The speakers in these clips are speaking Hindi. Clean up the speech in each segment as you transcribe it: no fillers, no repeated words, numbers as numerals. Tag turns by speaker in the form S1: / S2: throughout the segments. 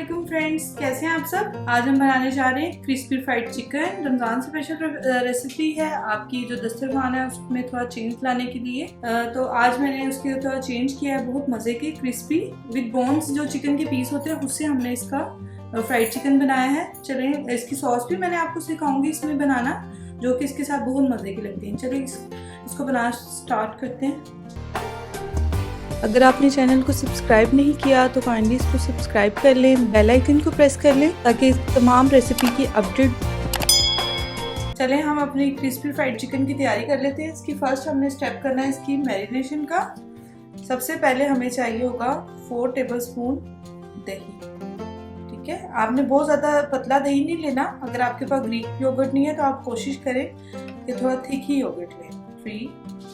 S1: वालेकुम फ्रेंड्स, कैसे हैं आप सब। आज हम बनाने जा रहे हैं crispy fried chicken. Ramzan special recipe है। आपकी जो दस्तरखान है उसमें थोड़ा चेंज लाने के लिए तो आज मैंने उसके थोड़ा चेंज किया है। बहुत मज़े की क्रिस्पी विद बोन्स जो चिकन के पीस होते हैं उससे हमने इसका फ्राइड चिकन बनाया है। चलें, इसकी सॉस भी मैंने आपको सिखाऊंगी इसमें बनाना, जो कि इसके साथ बहुत मज़े की लगती है। चलिए इसको बनाना स्टार्ट करते हैं। अगर आपने चैनल को सब्सक्राइब नहीं किया तो काइंडली इसको सब्सक्राइब कर लें, बेल आइकन को प्रेस कर लें ताकि तमाम रेसिपी की अपडेट। चलें हम अपनी क्रिस्पी फ्राइड चिकन की तैयारी कर लेते हैं। इसकी फर्स्ट हमने स्टेप करना है इसकी मैरिनेशन का। सबसे पहले हमें चाहिए होगा 4 टेबलस्पून दही। ठीक है, आपने बहुत ज़्यादा पतला दही नहीं लेना। अगर आपके पास ग्रीक योगर्ट नहीं है तो आप कोशिश करें कि थोड़ा थिक ही योगर्ट लें। 3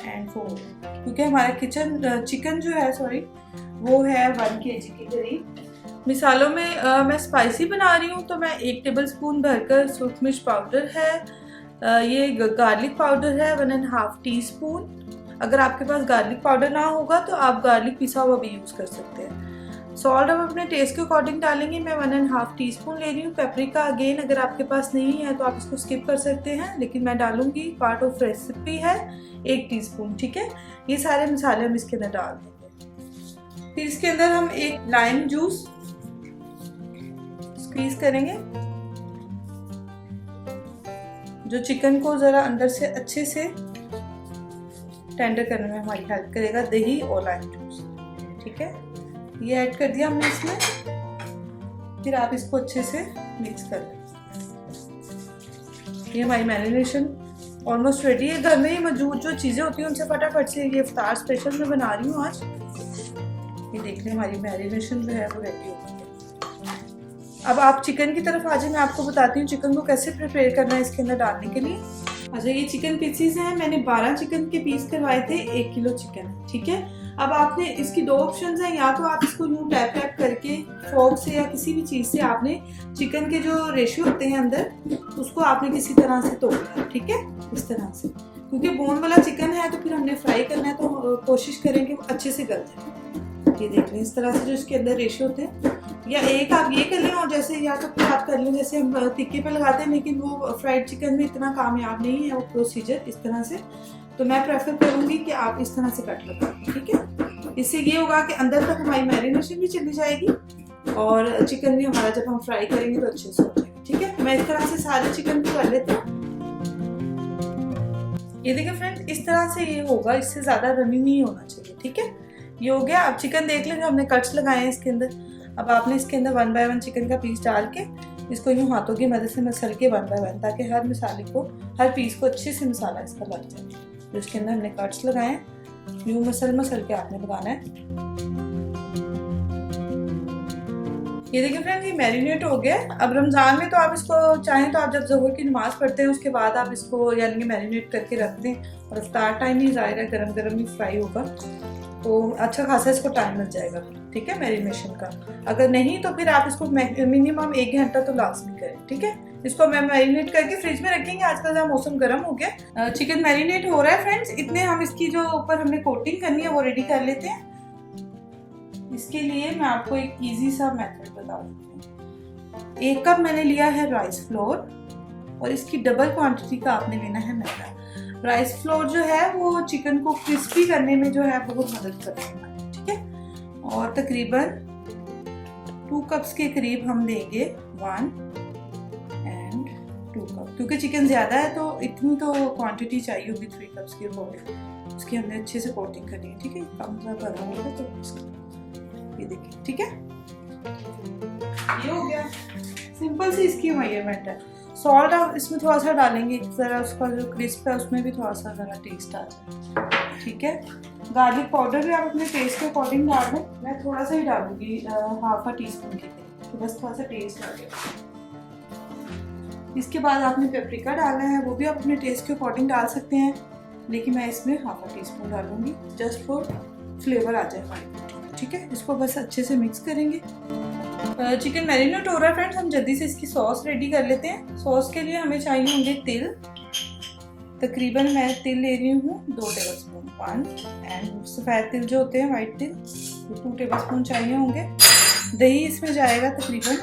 S1: और 4 क्योंकि हमारा चिकन जो है वो है 1 kg के करीब। मिसालों में मैं स्पाइसी बना रही हूँ तो मैं 1 टेबलस्पून भरकर सुरख मिर्च पाउडर है, ये गार्लिक पाउडर है 1.5 टीस्पून। अगर आपके पास गार्लिक पाउडर ना होगा तो आप गार्लिक पिसा हुआ भी यूज़ कर सकते हैं। सॉल्ट हम अपने टेस्ट के अकॉर्डिंग डालेंगे। मैं 1.5 टीस्पून ले रही हूँ। पेपरिका अगेन अगर आपके पास नहीं है तो आप इसको स्किप कर सकते हैं, लेकिन मैं डालूंगी, पार्ट ऑफ रेसिपी है, 1 टीस्पून। ठीक है, ये सारे मसाले हम इसके अंदर डाल देंगे। फिर इसके अंदर हम 1 लाइम जूस स्क्वीज करेंगे, जो चिकन को जरा अंदर से अच्छे से टेंडर करने में हमारी हेल्प करेगा। दही और लाइम जूस, ठीक है, ये ऐड कर दिया हमने इसमें। फिर आप इसको अच्छे से मिक्स कर लें। ये हमारी मैरिनेशन ऑलमोस्ट रेडी है। घर में ही मौजूद जो चीज़ें होती हैं उनसे फटाफट से ये इफ्तार स्पेशल मैं बना रही हूँ आज। ये देख लें, हमारी मैरिनेशन जो है वो रेडी हो गई है। अब आप चिकन की तरफ आ जाए। मैं आपको बताती हूँ चिकन को कैसे प्रिपेयर करना है इसके अंदर डालने के लिए। अच्छा, ये चिकन पीसीज हैं। मैंने 12 चिकन के पीस करवाए थे, 1 किलो चिकन। ठीक है, अब आपने इसकी 2 ऑप्शंस हैं। या तो आप इसको यूं टैप टैप करके फोर्क से या किसी भी चीज़ से आपने चिकन के जो रेशियो होते हैं अंदर उसको आपने किसी तरह से तोड़ना है। ठीक है, इस तरह से, क्योंकि बोन वाला चिकन है तो फिर हमने फ्राई करना है तो कोशिश करें कि वो अच्छे से गल जाए। ये देख लें, इस तरह से जो इसके अंदर रेशियो होते हैं। या एक आप ये कर लें, और जैसे या तो फिर आप कर लें जैसे हम टिक्के पे लगाते हैं, लेकिन वो फ्राइड चिकन में इतना कामयाब नहीं है वो प्रोसीजर इस तरह से। तो मैं प्रेफर करूंगी कि आप इस तरह से कट लगाएं। ठीक है, इससे ये होगा कि अंदर तक हमारी मैरिनेशन भी चली जाएगी और चिकन भी हमारा जब हम फ्राई करेंगे तो अच्छे से हो जाएगा। ठीक है, मैं इस तरह से सारे चिकन को कर लेती हूँ। ये देखिए फ्रेंड्स, इस तरह से ये होगा, इससे ज्यादा रनिंग नहीं होना चाहिए। ठीक है, ये हो गया। अब चिकन देख लें, जो हमने कट्स लगाए हैं इसके अंदर। अब आपने इसके अंदर 1 बाय 1 चिकन का पीस डाल के इसको यूँ हाथों की मदद से मसल के 1 बाय 1, ताकि हर मसाले को, हर पीस को अच्छे से मसाला इसका लग जाए। जो इसके अंदर हमने कट्स लगाए हैं यूँ मसल के आपने लगाना है। ये देखिए फ्रेंड, ये मैरिनेट हो गया। अब रमज़ान में तो आप इसको चाहें तो आप जब ज़ोहर की नमाज़ पढ़ते हैं उसके बाद आप इसको यानी कि मैरिनेट करके रख दें, और इफ्तार टाइम ही ज़ाहिर है गरम गरम ही फ्राई होगा तो अच्छा खासा इसको टाइम लग जाएगा। ठीक है, मैरिनेशन का। अगर नहीं तो फिर आप इसको मिनिमम 1 घंटा तो लाजमी करें। ठीक है, इसको मैं मैरिनेट करके फ्रिज में रखेंगे। आजकल जब मौसम गर्म हो गया, चिकन मैरिनेट हो रहा है फ्रेंड्स। इतने हम इसकी जो ऊपर हमने कोटिंग करनी है वो रेडी कर लेते हैं। इसके लिए मैं आपको एक इजी सा मेथड बता देती हूँ। 1 कप मैंने लिया है राइस फ्लोर, और इसकी डबल क्वांटिटी का आपने लेना है मैदा। राइस फ्लोर जो है वो चिकन को क्रिस्पी करने में जो है बहुत मदद करता है। ठीक है, और तकरीबन 2 कप्स के करीब हम देंगे 1 और 2 कप, क्योंकि चिकन ज़्यादा है तो इतनी तो क्वांटिटी चाहिए होगी 3 कप्स की होगी। उसकी हमने अच्छे से कोटिंग करनी है। ठीक है, कम ज़्यादा बना होगा तो ये देखिए। ठीक है, ये हो गया। सिंपल सी इसकी मेजरमेंट है। सॉल्ट आप इसमें थोड़ा सा डालेंगे, ज़रा उसका जो क्रिस्प है उसमें भी थोड़ा सा ज़रा टेस्ट आ जाए। ठीक है, गार्लिक पाउडर भी आप अपने टेस्ट के अकॉर्डिंग डाल दें। मैं थोड़ा सा ही डालूंगी, 1/2 टीस्पून के करीब, तो बस थोड़ा सा टेस्ट आ जाए। इसके बाद आपने पेपरिका डालना है, वो भी आप अपने टेस्ट के अकॉर्डिंग डाल सकते हैं, लेकिन मैं इसमें 1/2 टीस्पून डालूंगी जस्ट फॉर फ्लेवर आ जाए हमारी। ठीक है, इसको बस अच्छे से मिक्स करेंगे। चिकन मैरिनेट हो रहा है फ्रेंड्स, हम जल्दी से इसकी सॉस रेडी कर लेते हैं। सॉस के लिए हमें चाहिए होंगे तिल। तकरीबन मैं तिल ले रही हूँ 2 टेबलस्पून, 1 और सफ़ेद तिल जो होते हैं वाइट तिल 2 टेबलस्पून चाहिए होंगे। दही इसमें जाएगा तकरीबन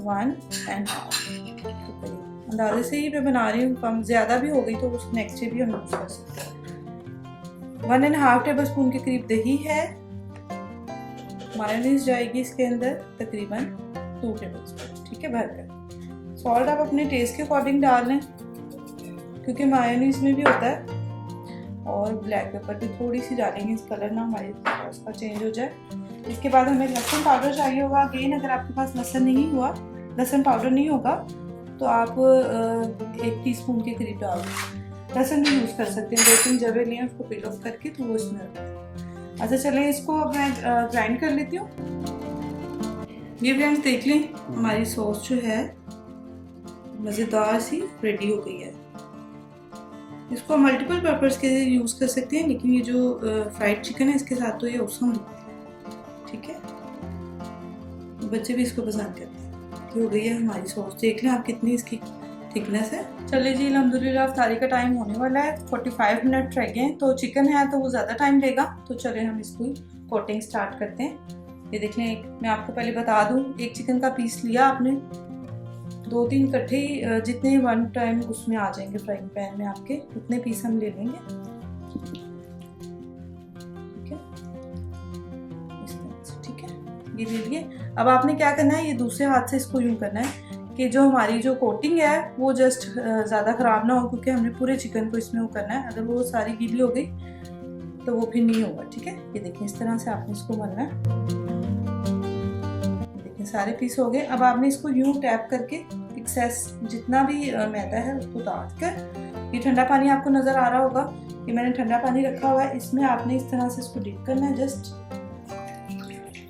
S1: 1.5 अंदाजे से ही मैं बना रही हूँ, कम ज़्यादा भी हो गई तो उस नेक्स्ट डे भी हम यूज़ कर सकते हैं। 1.5 टेबल स्पून के करीब दही है। मायोनीज जाएगी इसके अंदर तकरीबन 2 टेबल स्पून, ठीक है, भरकर। सॉल्ट आप अपने टेस्ट के अकॉर्डिंग डाल लें क्योंकि मायोनीज में भी होता है। और ब्लैक पेपर भी थोड़ी सी डालेंगे, इस कलर ना हमारे सॉस का चेंज हो जाए। इसके बाद हमें लहसुन पाउडर चाहिए होगा। अगेन अगर आपके पास लहसुन पाउडर नहीं होगा तो आप 1 टीस्पून के करीब डाल दें। लहसुन भी यूज़ कर सकते हैं, 2-3 जबे लिए उसको पील ऑफ करके तो वो इसमें रखते हैं। अच्छा चलिए इसको अब मैं ग्राइंड कर लेती हूँ। ये फ्रेंड्स देख लें हमारी सॉस जो है मज़ेदार सी रेडी हो गई है। इसको मल्टीपल पर्पस के लिए यूज़ कर सकते हैं, लेकिन ये जो फ्राइड चिकन है इसके साथ तो ये औसम लगता है, ठीक है। बच्चे भी इसको पसंद करते हैं। ये हो गई है हमारी सॉस, देख लें आप कितनी इसकी थिकनेस है। चलिए जी अल्हम्दुलिल्लाह अफ्तारी का टाइम होने वाला है, 45 मिनट रह गए हैं। तो चिकन है तो वो ज़्यादा टाइम लेगा, तो चलिए हम इसको कोटिंग स्टार्ट करते हैं। ये देख लें, मैं आपको पहले बता दूँ, एक चिकन का पीस लिया आपने, 2-3 इकट्ठे जितने वन टाइम उसमें आ जाएंगे फ्राइंग पैन में आपके, उतने पीस हम ले लेंगे, ठीक है, इस तरह से, ठीक है। ये ले लिए। अब आपने क्या करना है, ये दूसरे हाथ से इसको यूं करना है कि जो हमारी जो कोटिंग है वो जस्ट ज़्यादा ख़राब ना हो, क्योंकि हमने पूरे चिकन को इसमें वो करना है। अगर वो सारी गीली हो गई तो वो फिर नहीं होगा, ठीक है। ये देखिए इस तरह से आपने इसको मलना है। सारे पीस हो गए। अब आपने इसको यूं टैप करके एक्सेस जितना भी मैदा है उसको उतार कर, ये ठंडा पानी आपको नज़र आ रहा होगा कि मैंने ठंडा पानी रखा हुआ है, इसमें आपने इस तरह से इसको डिप करना है, जस्ट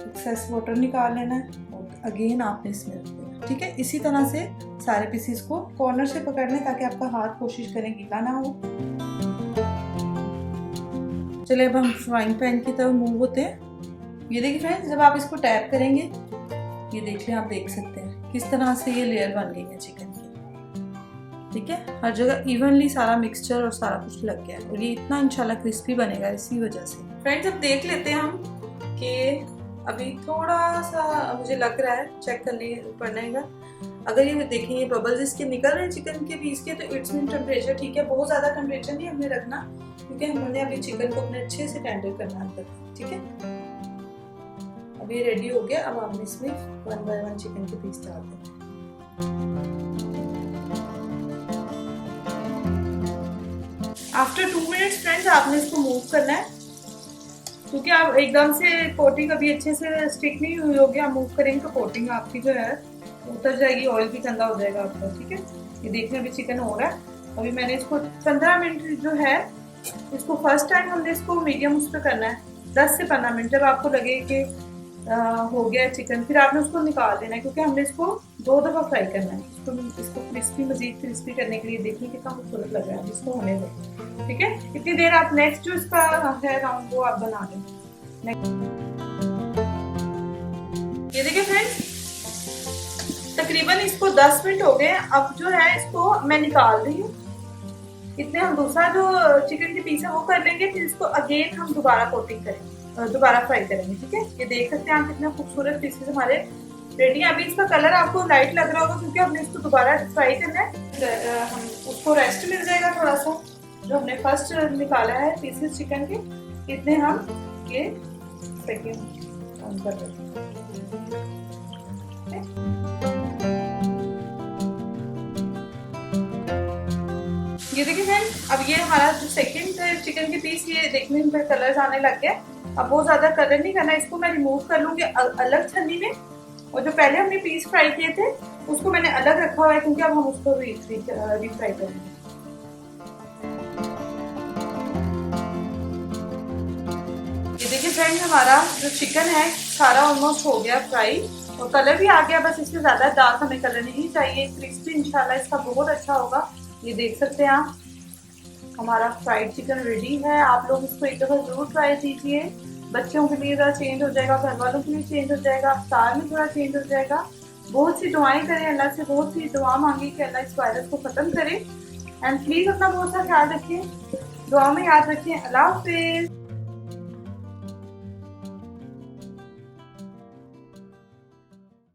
S1: एक्सेस वाटर निकाल लेना है और अगेन आपने इसमें रख देना, ठीक है। इसी तरह से सारे पीसीस को कॉर्नर से पकड़ लें ताकि आपका हाथ कोशिश करें गीला ना हो। चलिए अब हम फ्राइंग पैन की तरफ मूव होते हैं। ये देखिए फ्रेंड्स, जब आप इसको टैप करेंगे, ये देख लें, आप देख सकते हैं किस तरह से ये लेयर बन गई है चिकन की, ठीक है। हर जगह इवनली सारा मिक्सचर और सारा कुछ लग गया है और ये इतना इंशाल्लाह क्रिस्पी बनेगा इसी वजह से। फ्रेंड्स अब देख लेते हैं हम कि अभी थोड़ा सा मुझे लग रहा है, चेक करने पड़ेगा। अगर ये देखें ये बबल्स इसके निकल रहे हैं चिकन के पीस के, तो इट्स मीन टेम्परेचर ठीक है। बहुत ज़्यादा टेम्परेचर नहीं हमें रखना क्योंकि हमने अभी चिकन को अपने अच्छे से टेंडर करना है, ठीक है। अब ये रेडी हो गया। अब हमने इसमें 1 बाय 1 चिकन के पीस डाल दें। आफ्टर 2 मिनट्स फ्रेंड्स आपने इसको मूव करना है क्योंकि आप एकदम से कोटिंग अभी अच्छे से स्टिक नहीं हुई होगी। आप मूव करेंगे तो कोटिंग आपकी जो है उतर जाएगी, ऑयल भी ठंडा हो जाएगा आपका, ठीक है। ये देखने अभी चिकन हो रहा है। अभी मैंने इसको 15 मिनट जो है, इसको फर्स्ट टाइम हमने इसको मीडियम उस पर करना है, 10 से 15 मिनट। जब आपको लगे कि हो गया चिकन, फिर आपने उसको निकाल देना है क्योंकि हमने इसको 2 दफ़ा फ्राई करना है। इसको क्रिस्पी, मजीद क्रिस्पी करने के लिए देखिए कितना खूबसूरत लग रहा है, इसको होने दें, ठीक है। इतनी देर आप नेक्स्ट जो इसका है राउंड वो आप बना दें। ये देखिए फ्रेंड्स, तकरीबन इसको 10 मिनट हो गए। अब जो है इसको मैं निकाल रही हूँ। इतने हम दूसरा जो चिकन के पीस है वो कर लेंगे, फिर इसको अगेन हम दोबारा कोटिंग करेंगे, दोबारा फ्राई करेंगे, ठीक है। ये देख सकते हैं आप कितना खूबसूरत पीसेस हमारे रेडी है। अभी इसका कलर आपको लाइट लग रहा होगा क्योंकि हमने इसको दोबारा फ्राई करना है। हम उसको रेस्ट मिल जाएगा थोड़ा सा, जो हमने फर्स्ट निकाला है पीसेस चिकन के, इतने हम ये सेकेंड ऑन कर देंगे। ये देखिए फ्रेंड्स, अब ये हमारा जो सेकंड चिकन के पीस, ये देखने में कलर्स आने लग गया। अब बहुत ज़्यादा कलर नहीं करना, इसको मैं रिमूव कर लूँगी अलग छन्नी में। और जो पहले हमने पीस फ्राई किए थे उसको मैंने अलग रखा हुआ है क्योंकि अब हम उसको रीफ्राई करेंगे। ये देखिए फ्रेंड्स, हमारा जो चिकन है सारा ऑलमोस्ट हो गया फ्राई और कलर भी आ गया। बस इससे ज़्यादा डार्क हमें कलर नहीं चाहिए, क्रिस्पी इंशाल्लाह इसका बहुत अच्छा होगा। ये देख सकते हैं आप, हमारा फ्राइड चिकन रेडी है। आप लोग इसको एक दफ़ा ज़रूर ट्राई कीजिए। बच्चों के लिए थोड़ा चेंज हो जाएगा, घर वालों के लिए चेंज हो जाएगा, अफ्तार में थोड़ा चेंज हो जाएगा। बहुत सी दुआएं करें, अल्लाह से बहुत सी दुआ मांगी कि अल्लाह इस वायरस को ख़त्म करे। एंड प्लीज़ अपना बहुत सा ख्याल रखें, दुआ में याद रखें। अल्लाह हाफ़िज़।